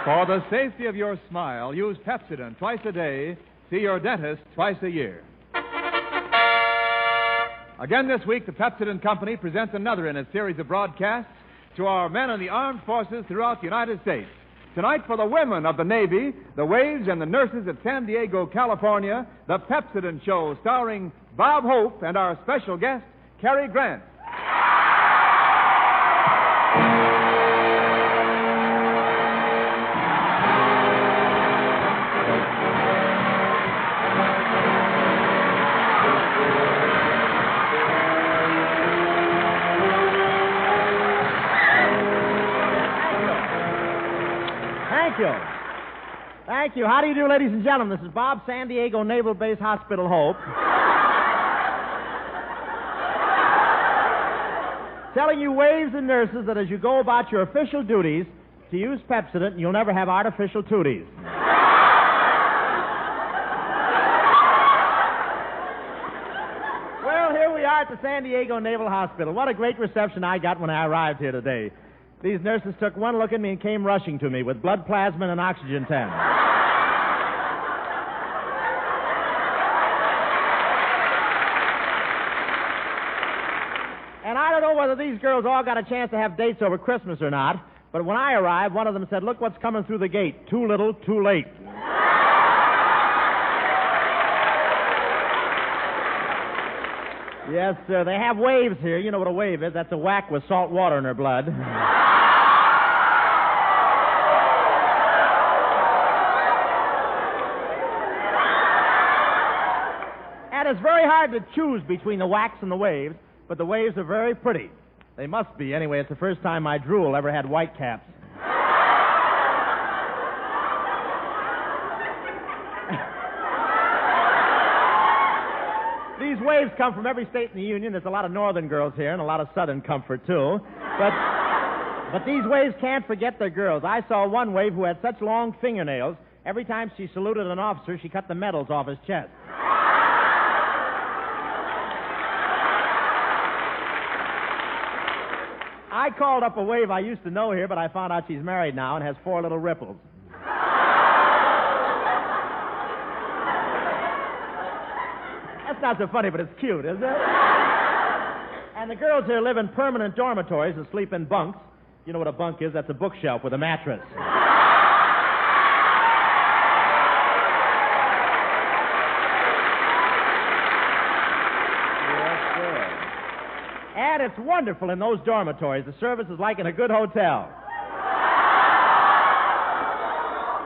For the safety of your smile, use Pepsodent twice a day. See your dentist twice a year. Again this week, the Pepsodent Company presents another in a series of broadcasts to our men in the armed forces throughout the United States. Tonight, for the women of the Navy, the waves, and the nurses at San Diego, California, the Pepsodent Show, starring Bob Hope and our special guest, Cary Grant. Thank you. How do you do, ladies and gentlemen? This is Bob, San Diego Naval Base Hospital Hope. Telling you waves and nurses that as you go about your official duties, to use Pepsodent, you'll never have artificial tooties. Well, here we are at the San Diego Naval Hospital. What a great reception I got when I arrived here today. These nurses took one look at me and came rushing to me with blood plasma and an oxygen tent. And I don't know whether these girls all got a chance to have dates over Christmas or not, but when I arrived, one of them said, "Look what's coming through the gate. Too little, too late." Yes, sir. They have waves here. You know what a wave is. That's a whack with salt water in her blood. And it's very hard to choose between the whacks and the waves, but the waves are very pretty. They must be. Anyway, it's the first time my drool ever had white caps. These waves come from every state in the Union. There's a lot of northern girls here and a lot of southern comfort, too. But these waves can't forget their girls. I saw one wave who had such long fingernails, every time she saluted an officer, she cut the medals off his chest. I called up a wave I used to know here, but I found out she's married now and has 4 little ripples. That's not so funny, but it's cute, isn't it? And the girls here live in permanent dormitories and sleep in bunks. You know what a bunk is? That's a bookshelf with a mattress. And it's wonderful in those dormitories. The service is like in a good hotel.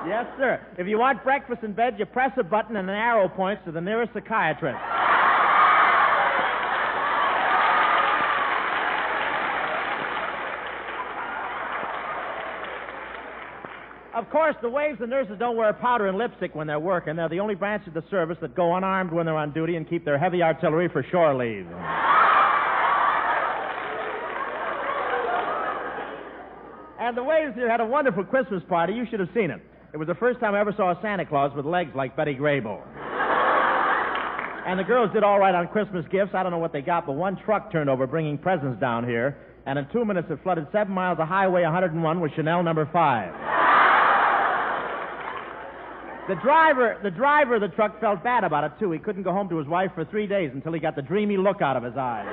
Yes, sir. If you want breakfast in bed, you press a button and an arrow points to the nearest psychiatrist. Of course, the waves and nurses don't wear powder and lipstick when they're working. They're the only branch of the service that go unarmed when they're on duty and keep their heavy artillery for shore leave. And the waves here had a wonderful Christmas party. You should have seen it. It was the first time I ever saw a Santa Claus with legs like Betty Grable. And the girls did all right on Christmas gifts. I don't know what they got, but one truck turned over bringing presents down here, and in 2 minutes it flooded 7 miles of Highway 101 with Chanel number 5. The driver of the truck felt bad about it, too. He couldn't go home to his wife for 3 days until he got the dreamy look out of his eyes.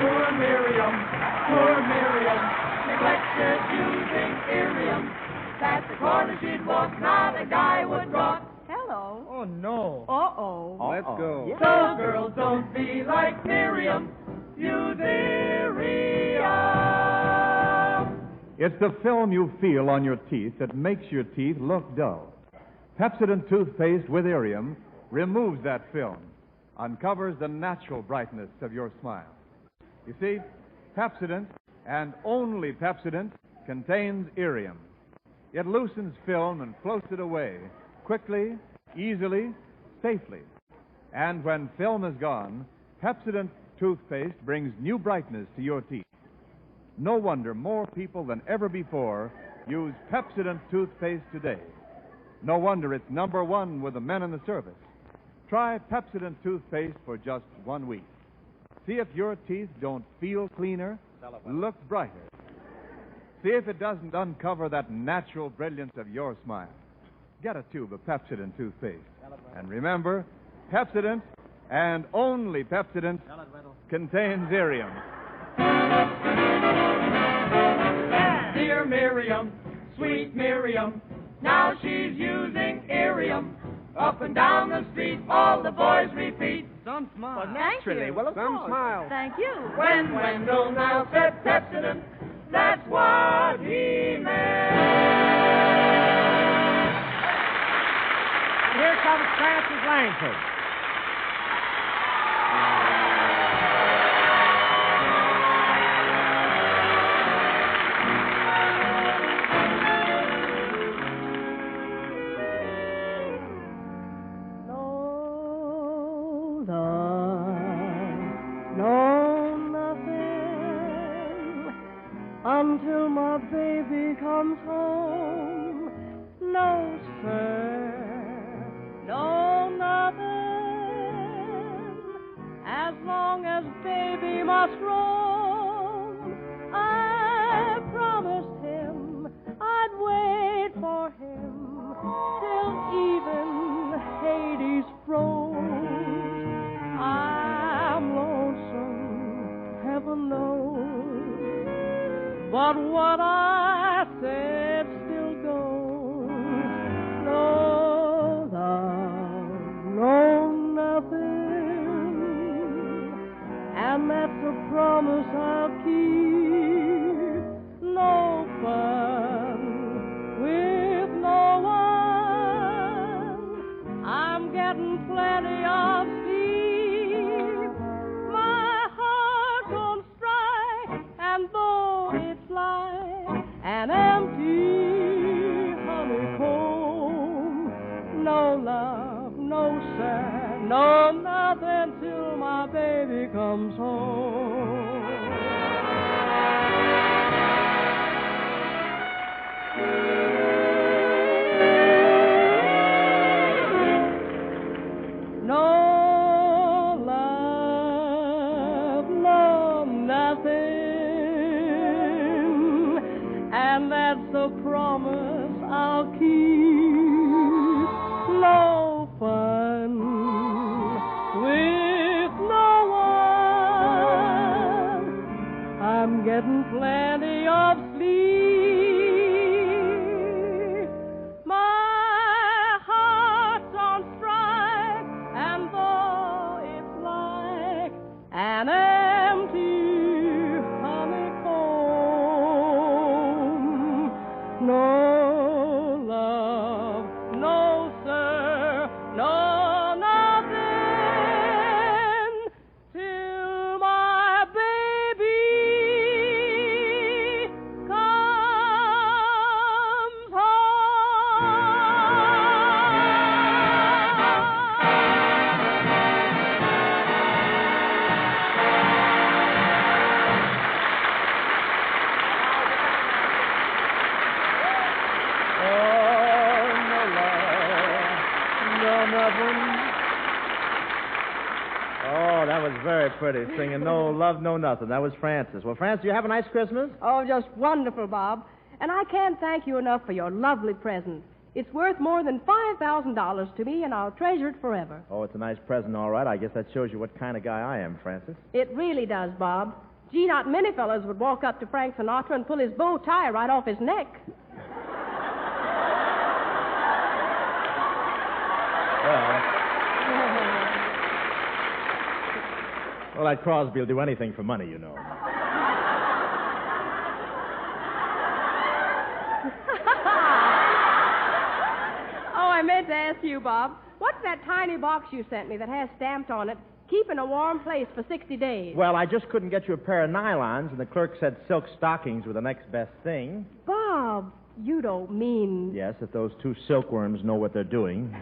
Poor Miriam, neglected using Irium. Past the corner she'd walk, not a guy would rock. Hello. Oh, no. Uh-oh. Let's go. Yeah. So girls, don't be like Miriam. Use Irium. It's the film you feel on your teeth that makes your teeth look dull. Pepsodent toothpaste with Irium removes that film, uncovers the natural brightness of your smile. You see, Pepsodent, and only Pepsodent, contains Irium. It loosens film and floats it away quickly, easily, safely. And when film is gone, Pepsodent toothpaste brings new brightness to your teeth. No wonder more people than ever before use Pepsodent toothpaste today. No wonder it's number one with the men in the service. Try Pepsodent toothpaste for just 1 week. See if your teeth don't feel cleaner, look brighter. See if it doesn't uncover that natural brilliance of your smile. Get a tube of Pepsodent toothpaste. And remember, Pepsodent, and only Pepsodent, contains Irium. Dear Miriam, sweet Miriam, now she's using Irium. Up and down the street, all the boys repeat. Some smile. Well, naturally. Well, of Some course. smile. Thank you. When Wendell now said Pepsodent, that's what he meant. And here comes Francis Langford. Until my baby comes home, no sir, no nothing. As long as baby must roam, I promised him I'd wait for him till even Hades froze. I'm lonesome, heaven knows. But what I said still goes. No love, no nothing. And that's a promise I'll keep. No fun with no one. I'm getting plenty of sleep. My heart don't strike, and though it's like an empty honeycomb, no love, no sir, no nothing till my baby comes home. No love, no nothing, and that's a promise I'll keep. No fun with no one. I'm getting plenty of sleep. My heart's on strike, and though it's like an empty honeycomb, no love, no sir, no nothing, till my baby comes Oh, that was very pretty, singing No Love, No Nothing. That was Francis. Well, Francis, you have a nice Christmas? Oh, just wonderful, Bob. And I can't thank you enough for your lovely present. It's worth more than $5,000 to me, and I'll treasure it forever. Oh, it's a nice present, all right. I guess that shows you what kind of guy I am, Francis. It really does, Bob. Gee, not many fellas would walk up to Frank Sinatra and pull his bow tie right off his neck. Well, that Crosby will do anything for money, you know. Oh, I meant to ask you, Bob. What's that tiny box you sent me that has stamped on it, keep in a warm place for 60 days? Well, I just couldn't get you a pair of nylons, and the clerk said silk stockings were the next best thing. Bob, you don't mean... Yes, if those two silkworms know what they're doing.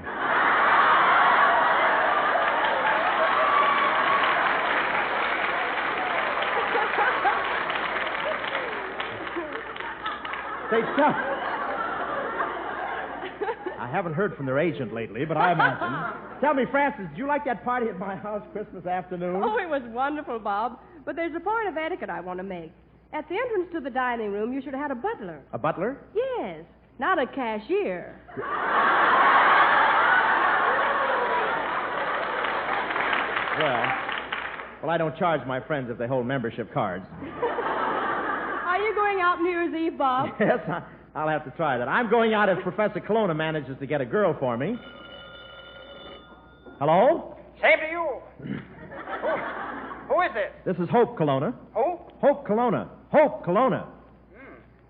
Say, Chuck. I haven't heard from their agent lately, but I imagine. Tell me, Francis, did you like that party at my house Christmas afternoon? Oh, it was wonderful, Bob. But there's a point of etiquette I want to make. At the entrance to the dining room, you should have had a butler. A butler? Yes, not a cashier. Well, I don't charge my friends if they hold membership cards. Are you going out New Year's Eve, Bob? Yes, I'll have to try that. I'm going out if Professor Colonna manages to get a girl for me. Hello? Same to you. Who is this? This is Hope Colonna. Who? Hope Colonna. Hope Colonna.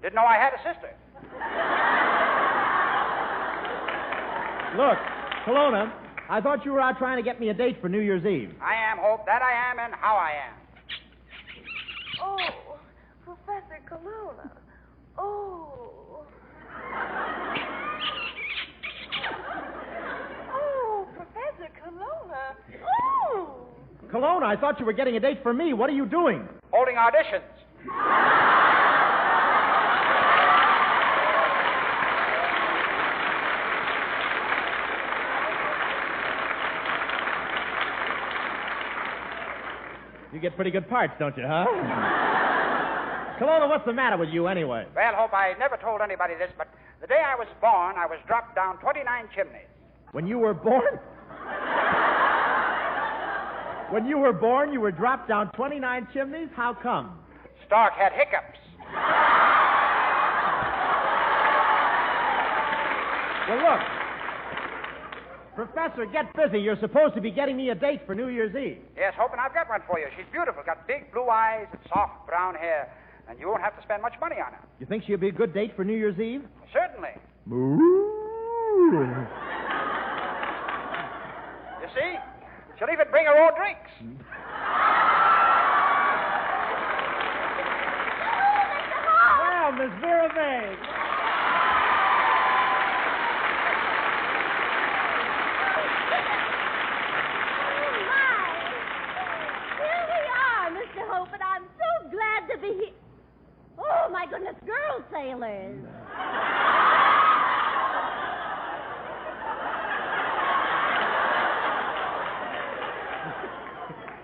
Didn't know I had a sister. Look, Colonna, I thought you were out trying to get me a date for New Year's Eve. I am, Hope. That I am, and how I am. Oh, Professor Colonna. Oh. Oh, Professor Colonna. Oh. Colonna, I thought you were getting a date for me. What are you doing? Holding auditions. You get pretty good parts, don't you, huh? Colonna, what's the matter with you anyway? Well, Hope, I never told anybody this, but the day I was born, I was dropped down 29 chimneys. When you were born? When you were born, you were dropped down 29 chimneys? How come? Stark had hiccups. Well, look. Professor, get busy. You're supposed to be getting me a date for New Year's Eve. Yes, Hope, and I've got one for you. She's beautiful, got big blue eyes and soft brown hair, and you won't have to spend much money on her. You think she'll be a good date for New Year's Eve? Certainly. Moo. You see? She'll even bring her own drinks. Well, Miss Vera May. Hope, and I'm so glad to be here. Oh, my goodness, girl sailors.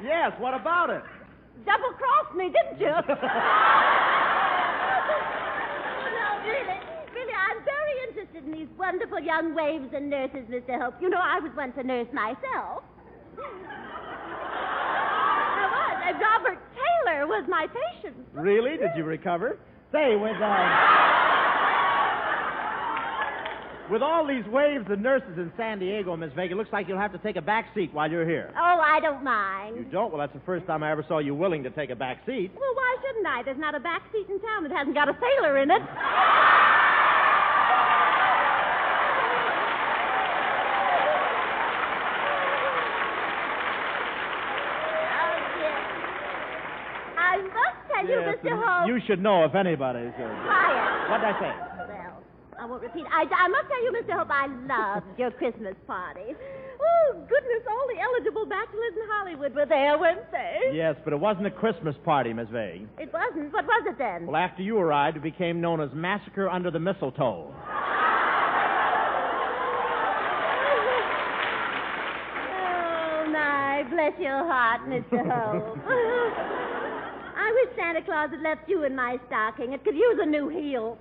Yes, what about it? Double-crossed me, didn't you? No, really, I'm very interested in these wonderful young waves and nurses, Mr. Hope. You know, I was once a nurse myself. Robert Taylor was my patient. Really? Did you recover? Say, with all these waves and nurses in San Diego, Miss Vega, it looks like you'll have to take a back seat while you're here. Oh, I don't mind. You don't? Well, that's the first time I ever saw you willing to take a back seat. Well, why shouldn't I? There's not a back seat in town that hasn't got a sailor in it. Yes, Mr. Hope. you should know if anybody should. Quiet. What did I say? Well, I won't repeat. I must tell you, Mr. Hope, I loved your Christmas party. Oh, goodness, all the eligible bachelors in Hollywood were there, weren't they? Yes, but it wasn't a Christmas party, Miss Vega. It wasn't? What was it then? Well, after you arrived, it became known as Massacre Under the Mistletoe. Oh, my, bless your heart, Mr. Hope. I wish Santa Claus had left you in my stocking. It could use a new heel.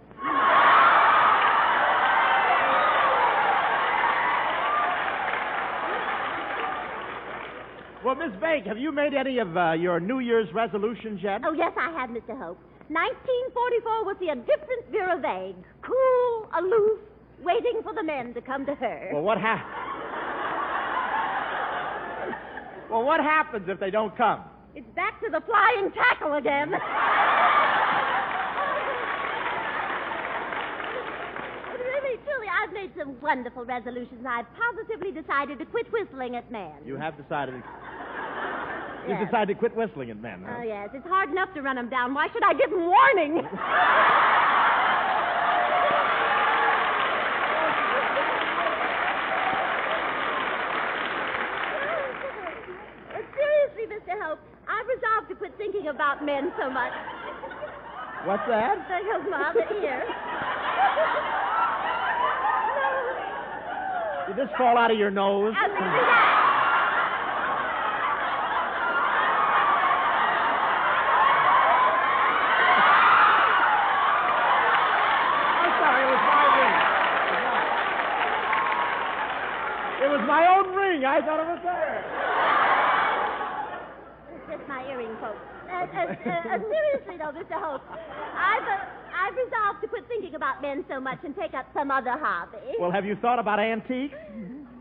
Well, Miss Vega, have you made any of your New Year's resolutions yet? Oh, yes, I have, Mr. Hope. 1944 would see a different Vera Vague. Cool, aloof, waiting for the men to come to her. Well, what happens if they don't come? It's back to the flying tackle again. But really, truly, I've made some wonderful resolutions. I've positively decided to quit whistling at men. You have decided. Yes. You decided to quit whistling at men, huh? Oh, yes. It's hard enough to run them down. Why should I give them warning? Seriously, Mr. Hope, I've resolved to quit thinking about men so much. What's that? There goes my other ear. You Did this fall out of your nose? I'll do that. I'm sorry, it was my ring. It was my own ring. I thought it was there. It's just my earring, folks. Seriously, though, Mr. Holt, I've resolved to quit thinking about men so much and take up some other hobby. Well, have you thought about antiques?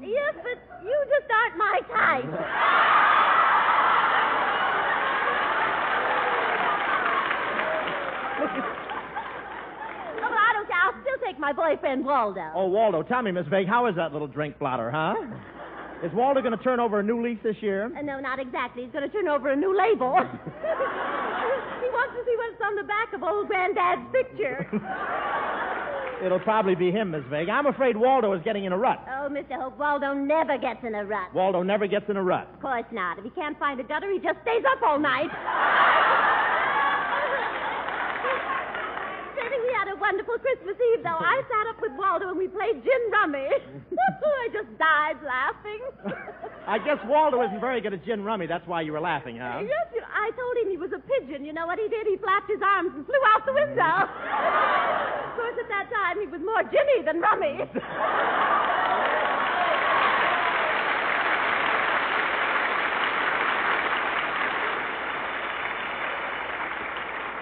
Yes, but you just aren't my type. Well, I don't care. I'll still take my boyfriend, Waldo. Oh, Waldo, tell me, Miss Vague, how is that little drink blotter, huh? Is Waldo going to turn over a new leaf this year? No, not exactly. He's going to turn over a new label. He wants to see what's on the back of old Granddad's picture. It'll probably be him, Miss Vague. I'm afraid Waldo is getting in a rut. Oh, Mr. Hope, Waldo never gets in a rut. Waldo never gets in a rut. Of course not. If he can't find a gutter, he just stays up all night. We had a wonderful Christmas Eve, though. I sat up with Waldo and we played gin rummy. I just died laughing. I guess Waldo isn't very good at gin rummy. That's why you were laughing, huh? Yes, I told him he was a pigeon. You know what he did? He flapped his arms and flew out the window. Of course, at that time, he was more ginny than rummy.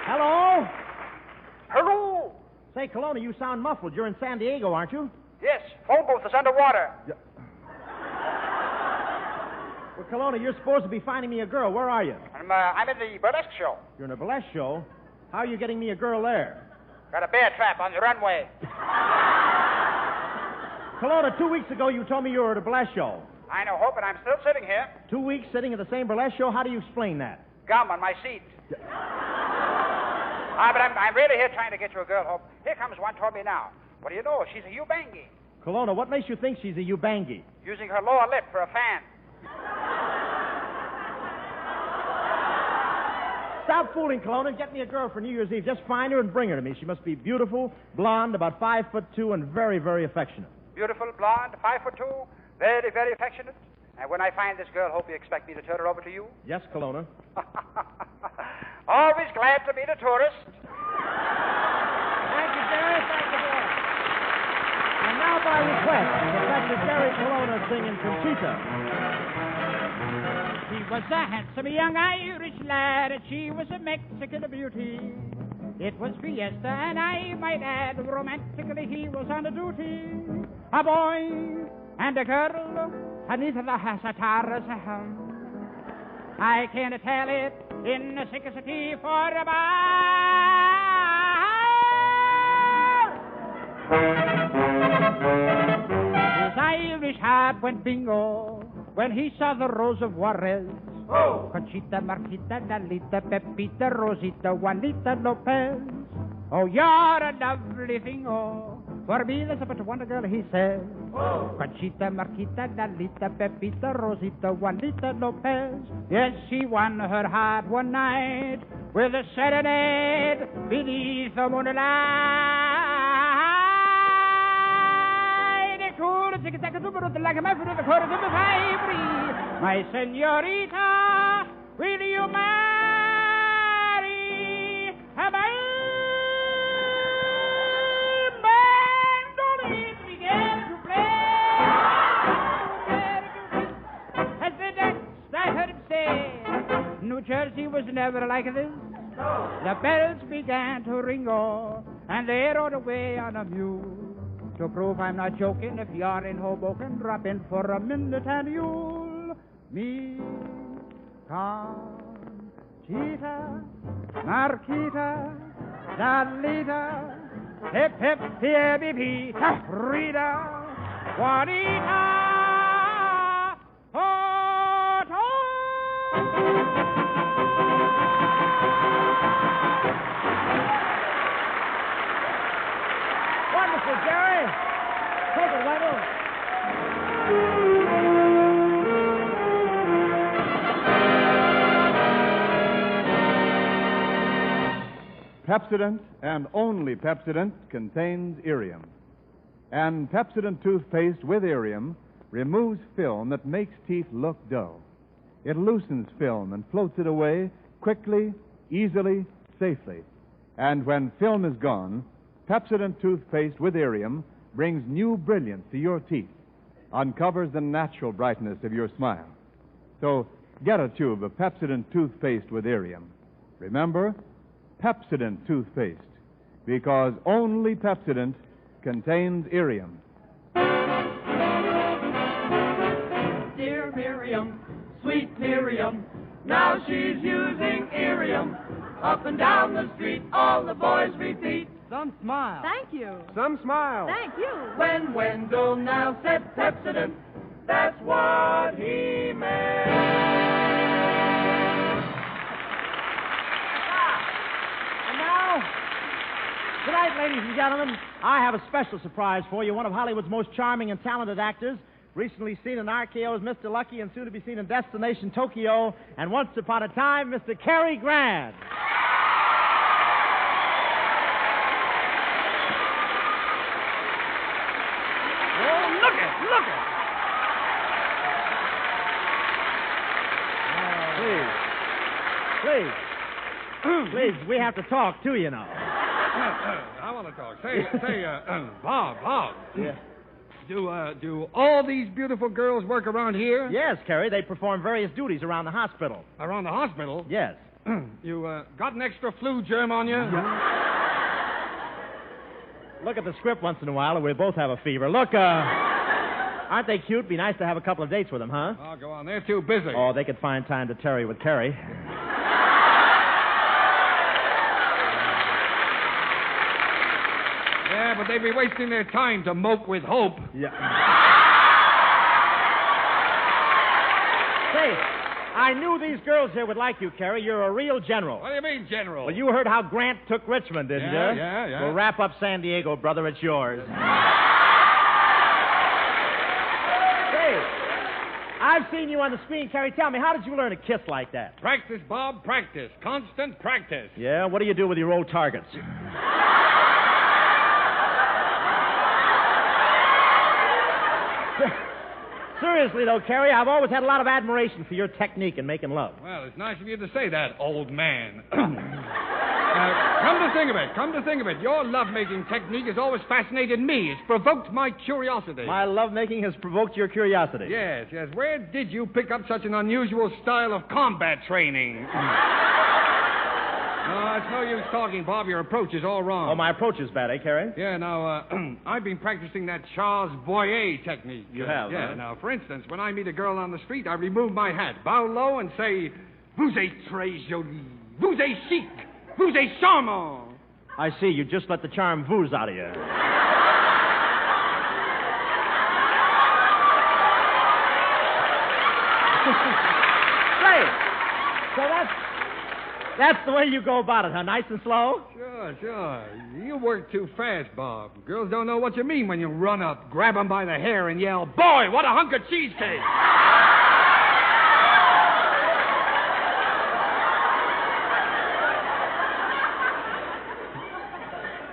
Hello? Hello? Say, Kelowna, you sound muffled. You're in San Diego, aren't you? Yes, phone booth is underwater. Well, Kelowna, you're supposed to be finding me a girl. Where are you? I'm in the burlesque show. You're in a burlesque show? How are you getting me a girl there? Got a bear trap on the runway. Kelowna, 2 weeks ago you told me you were at a burlesque show. I know, Hope, and I'm still sitting here. 2 weeks sitting at the same burlesque show? How do you explain that? Gum on my seat. But I'm really here trying to get you a girl, Hope. Here comes one toward me now. What do you know? She's a Ubangi. Kelowna, what makes you think she's a Ubangi? Using her lower lip for a fan. Stop fooling, Kelowna, and get me a girl for New Year's Eve. Just find her and bring her to me. She must be beautiful, blonde, about 5'2", and very, very affectionate. Beautiful, blonde, 5'2", very, very affectionate. And when I find this girl, Hope, you expect me to turn her over to you? Yes, Kelowna. Always glad to meet a tourist. Thank you, Cary. Thank you, Cary. And now, by request, Professor Cary Kelowna singing Conchita. He was a handsome young Irish lad, and she was a Mexican beauty. It was fiesta, and I might add, romantically he was on duty. A boy and a girl, beneath the Hasataras. I can't tell it in the simplicity for a His Irish heart went bingo when he saw the Rose of Juarez. Oh. Conchita, Marquita, Lalita, Pepita, Rosita, Juanita Lopez. Oh, you're a lovely thing, oh. For me, there's but one girl, he said. Oh. Conchita, Marquita, Lalita, Pepita, Rosita, Juanita Lopez. Yes, she won her heart one night with a serenade beneath the moonlight. My senorita, will you marry a mandolin began to play? As they danced, I heard him say, New Jersey was never like this. The bells began to ring, oh, and they rode away on a mule. To prove I'm not joking, if you're in Hoboken, drop in for a minute and you'll meet Conchita, Marquita, Dalita, hip hip hip Rita, Juanita, Wonderful, Cary. Take it, Wendell. Pepsodent, and only Pepsodent, contains Irium. And Pepsodent toothpaste with Irium removes film that makes teeth look dull. It loosens film and floats it away quickly, easily, safely. And when film is gone, Pepsodent toothpaste with Irium brings new brilliance to your teeth, uncovers the natural brightness of your smile. So get a tube of Pepsodent toothpaste with Irium. Remember, Pepsodent toothpaste, because only Pepsodent contains Irium. Dear Miriam, sweet Miriam, now she's using Irium. Up and down the street, all the boys repeat. Some smile. Thank you. Some smile. Thank you. When Wendell now said Pepsodent, that's what he meant. And now, tonight, ladies and gentlemen, I have a special surprise for you. One of Hollywood's most charming and talented actors, recently seen in RKO's Mr. Lucky and soon to be seen in Destination Tokyo, and once upon a time, Mr. Cary Grant. Look it. Please, we have to talk, too, you know. I want to talk. Say, Bob. Yeah. Do all these beautiful girls work around here? Yes, Cary, they perform various duties around the hospital. Around the hospital? Yes. You got an extra flu germ on you? Look at the script once in a while, and we both have a fever. Look, aren't they cute? Be nice to have a couple of dates with them, huh? Oh, go on. They're too busy. Oh, they could find time to tarry with Cary. Yeah, but they'd be wasting their time to mope with Hope. Yeah. Say, I knew these girls here would like you, Cary. You're a real general. What do you mean, General? Well, you heard how Grant took Richmond, didn't you? Yeah. Well, wrap up San Diego, brother. It's yours. Say, I've seen you on the screen, Cary. Tell me, how did you learn to kiss like that? Practice, Bob, practice. Constant practice. Yeah? What do you do with your old targets? Seriously, though, Cary, I've always had a lot of admiration for your technique in making love. Well, it's nice of you to say that, old man. Come to think of it, your lovemaking technique has always fascinated me. It's provoked my curiosity. My lovemaking has provoked your curiosity. Yes. Where did you pick up such an unusual style of combat training? No, it's no use talking, Bob. Your approach is all wrong. Oh, my approach is bad, eh, Cary? Yeah, now, I've been practicing that Charles Boyer technique. You have, Yeah, huh? now, for instance, when I meet a girl on the street, I remove my hat, bow low, and say, Vous êtes très jolie, vous êtes chic, vous êtes charmant. I see. You just let the charm ooze out of you. Say, so that's the way you go about it, huh? Nice and slow? Sure. You work too fast, Bob. Girls don't know what you mean when you run up, grab them by the hair, and yell, Boy, what a hunk of cheesecake!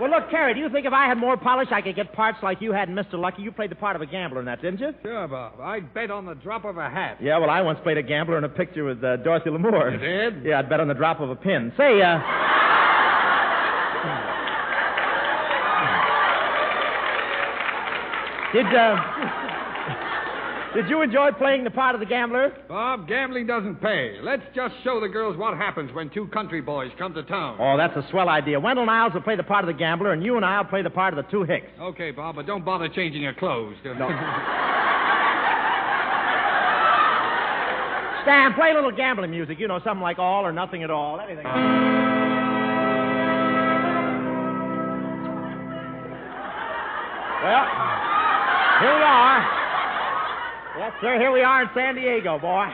Well, look, Cary, do you think if I had more polish, I could get parts like you had in Mr. Lucky? You played the part of a gambler in that, didn't you? Sure, Bob. I'd bet on the drop of a hat. Yeah, well, I once played a gambler in a picture with Dorothy Lamour. You did? Yeah, I'd bet on the drop of a pin. Say, Did you enjoy playing the part of the gambler? Bob, gambling doesn't pay. Let's just show the girls what happens when two country boys come to town. Oh, that's a swell idea. Wendell Niles will play the part of the gambler, and you and I'll play the part of the two Hicks. Okay, Bob, but don't bother changing your clothes. No. Stan, play a little gambling music. You know, something like All or Nothing at All. Anything. Well, here we are. Yes, sir, here we are in San Diego, boy.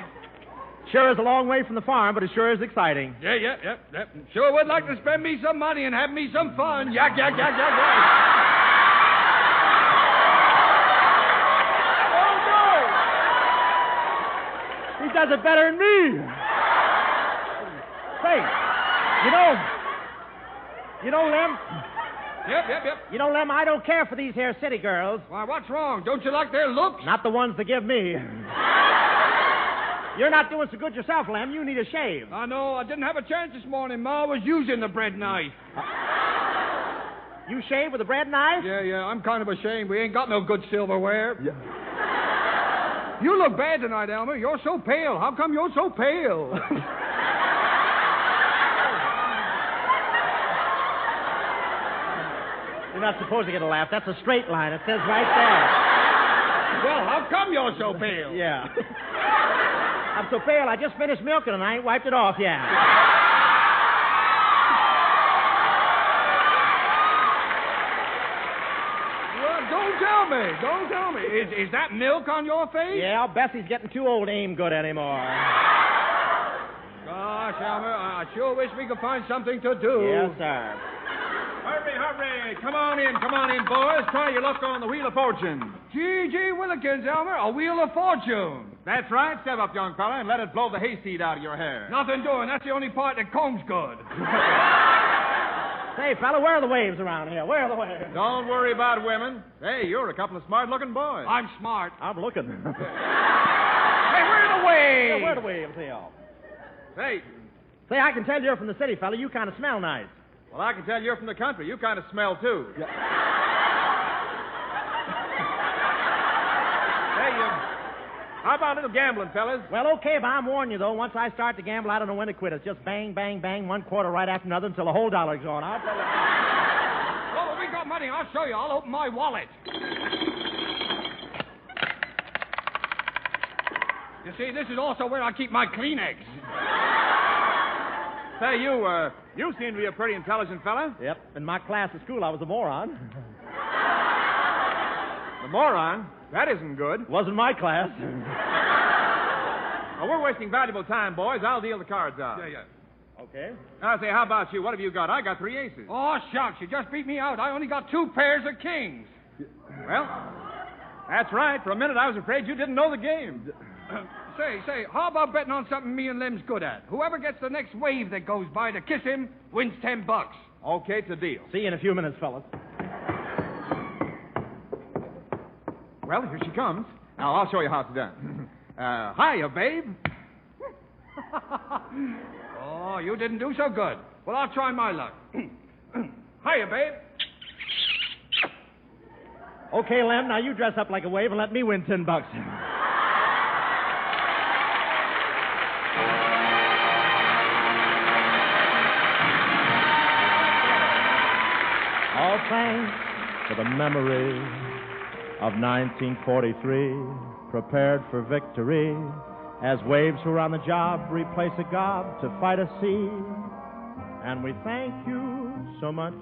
Sure is a long way from the farm, but it sure is exciting. Yeah. Sure would like to spend me some money and have me some fun. Yak. Oh, no! He does it better than me. Say, you know, Lem, Yep. You know, Lem, I don't care for these here city girls. Why, what's wrong? Don't you like their looks? Not the ones they give me. You're not doing so good yourself, Lem. You need a shave. I know. I didn't have a chance this morning. Ma was using the bread knife. You shave with a bread knife? Yeah. I'm kind of ashamed. We ain't got no good silverware. Yeah. You look bad tonight, Elmer. You're so pale. How come you're so pale? You're not supposed to get a laugh. That's a straight line. It says right there. Well, how come you're so pale? Yeah. I'm so pale, I just finished milking and I ain't wiped it off yet. Well, don't tell me. Is that milk on your face? Yeah, Bessie's getting too old to aim good anymore. Gosh, Elmer, I sure wish we could find something to do. Yes, sir. Hurry. Come on in, boys. Try your luck on the Wheel of Fortune. Gee, Willikins, Elmer, a Wheel of Fortune. That's right. Step up, young fella, and let it blow the hayseed out of your hair. Nothing doing. That's the only part that combs good. Say, fella, where are the waves around here? Where are the waves? Don't worry about women. Hey, you're a couple of smart-looking boys. I'm smart. I'm looking. Hey, where are the waves? Yeah, where are the waves here? Hey, Say, I can tell you're from the city, fella. You kind of smell nice. well, I can tell you're from the country. You kind of smell, too. Yeah. How about a little gambling, fellas? Well, okay, but I'm warning you, though. Once I start to gamble, I don't know when to quit. It's just bang, bang, bang, one quarter right after another until the whole dollar's gone. I'll tell you. Oh, we got money. I'll show you. I'll open my wallet. You see, this is also where I keep my Kleenex. Say, you seem to be a pretty intelligent fella. Yep. In my class at school, I was a moron. The moron? That isn't good. Wasn't my class. Well, we're wasting valuable time, boys. I'll deal the cards out. Yeah. Okay. Now, say, how about you? What have you got? I got 3 aces. Oh, shucks. You just beat me out. I only got 2 pairs of kings. Well, that's right. For a minute, I was afraid you didn't know the game. Say, how about betting on something me and Lem's good at? Whoever gets the next wave that goes by to kiss him wins $10. Okay, it's a deal. See you in a few minutes, fellas. Well, here she comes. Now, I'll show you how it's done. Hiya, babe. Oh, you didn't do so good. Well, I'll try my luck. Hiya, babe. Okay, Lem, now you dress up like a wave and let me win $10. All thanks to the memory of 1943, prepared for victory, as waves who are on the job replace a gob to fight a sea. And we thank you so much.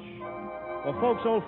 Well, folks, old